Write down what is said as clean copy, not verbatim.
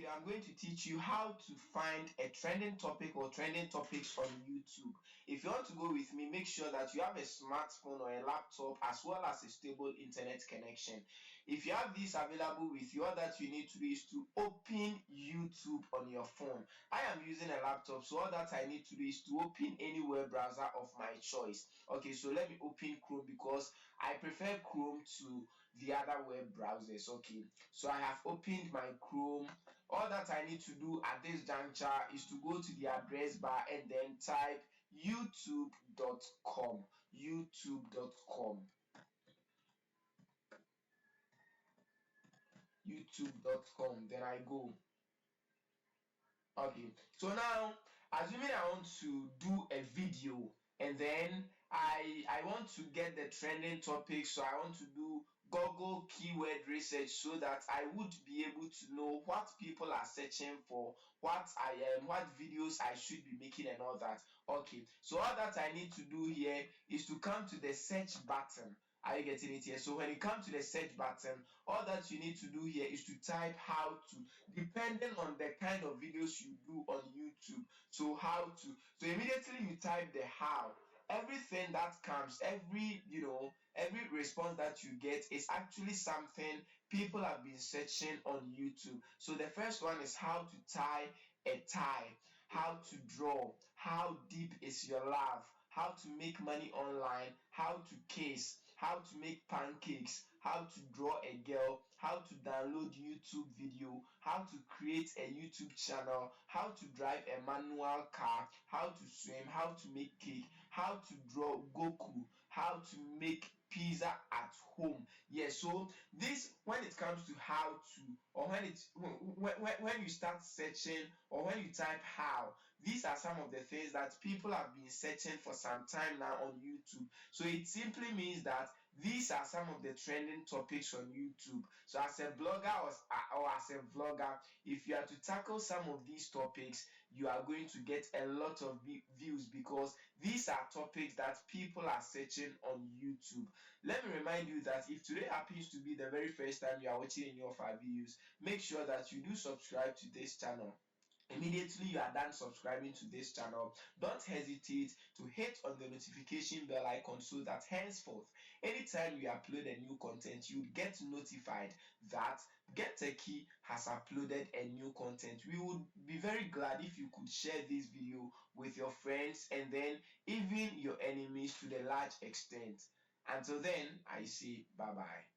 video, I'm going to teach you how to find a trending topic or trending topics on YouTube. If you want to go with me, make sure that you have a smartphone or a laptop as well as a stable internet connection. If you have this available with you, all that you need to do is to open YouTube on your phone. I am using a laptop, so all that I need to do is to open any web browser of my choice. Okay, so let me open Chrome because I prefer Chrome to the other web browsers. Okay, so I have opened my Chrome. All that I need to do at this juncture is to go to the address bar and then type youtube.com. youtube.com. Then I go. Okay, so now assuming I want to do a video and then I want to get the trending topic, so I want to do Google keyword research so that I would be able to know what people are searching for, what videos I should be making and all that. Okay, so all that I need to do here is to come to the search button. Are you getting it here? So when you come to the search button, all that you need to do here is to type how to, depending on the kind of videos you do on YouTube. So immediately you type the how. Everything that comes, every response that you get is actually something people have been searching on YouTube. So the first one is how to tie a tie, how to draw, how deep is your love, how to make money online, how to kiss, how to make pancakes, how to draw a girl, how to download YouTube video, how to create a YouTube channel, how to drive a manual car, how to swim, how to make cake, how to draw Goku, how to make pizza at home. Yes, so this, when it comes to how to, or when you start searching or when you type how, these are some of the things that people have been searching for some time now on YouTube. So it simply means that these are some of the trending topics on YouTube. So as a blogger or as a vlogger, if you are to tackle some of these topics, you are going to get a lot of views because these are topics that people are searching on YouTube. Let me remind you that if today happens to be the very first time you are watching any of our videos, make sure that you do subscribe to this channel. Immediately you are done subscribing to this channel, don't hesitate to hit on the notification bell icon so that henceforth, anytime we upload a new content, you get notified that Get a Key has uploaded a new content. We would be very glad if you could share this video with your friends and then even your enemies to the large extent. Until then, I say bye bye.